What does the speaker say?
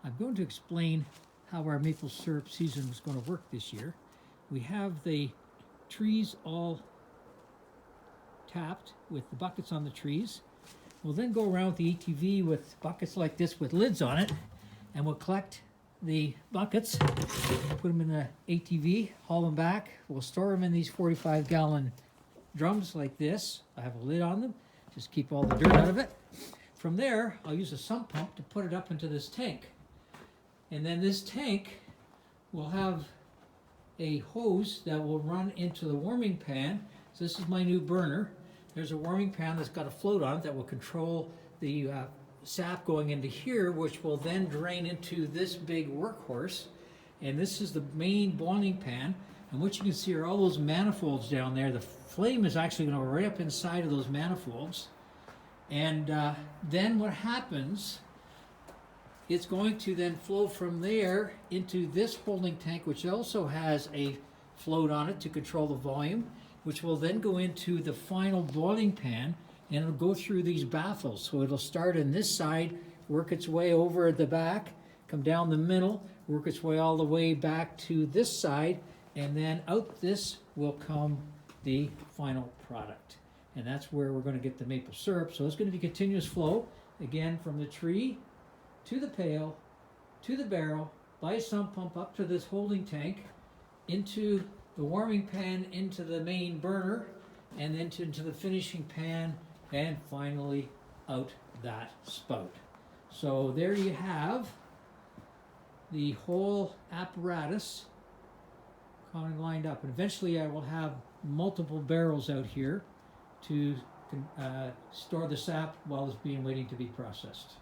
I'm going to explain how our maple syrup season is going to work this year. We have the trees all tapped with the buckets on the trees. We'll then go around with the ATV with buckets like this with lids on it, and we'll collect the buckets, put them in the ATV, haul them back. We'll store them in these 45-gallon drums like this. I have a lid on them, just keep all the dirt out of it. From there, I'll use a sump pump to put it up into this tank. And then this tank will have a hose that will run into the warming pan. So this is my new burner. There's a warming pan that's got a float on it that will control the sap going into here, which will then drain into this big workhorse. And this is the main boiling pan. And what you can see are all those manifolds down there. The flame is actually going to go right up inside of those manifolds. And then what happens, it's going to then flow from there into this holding tank, which also has a float on it to control the volume, which will then go into the final boiling pan, and it'll go through these baffles. So it'll start on this side, work its way over at the back, come down the middle, work its way all the way back to this side, and then out this will come the final product. And that's where we're going to get the maple syrup. So it's going to be continuous flow, again, from the tree to the pail, to the barrel, by a sump pump up to this holding tank, into the warming pan, into the main burner, and then into the finishing pan, and finally out that spout. So there you have the whole apparatus coming lined up. And eventually I will have multiple barrels out here to store the sap while it's being waiting to be processed.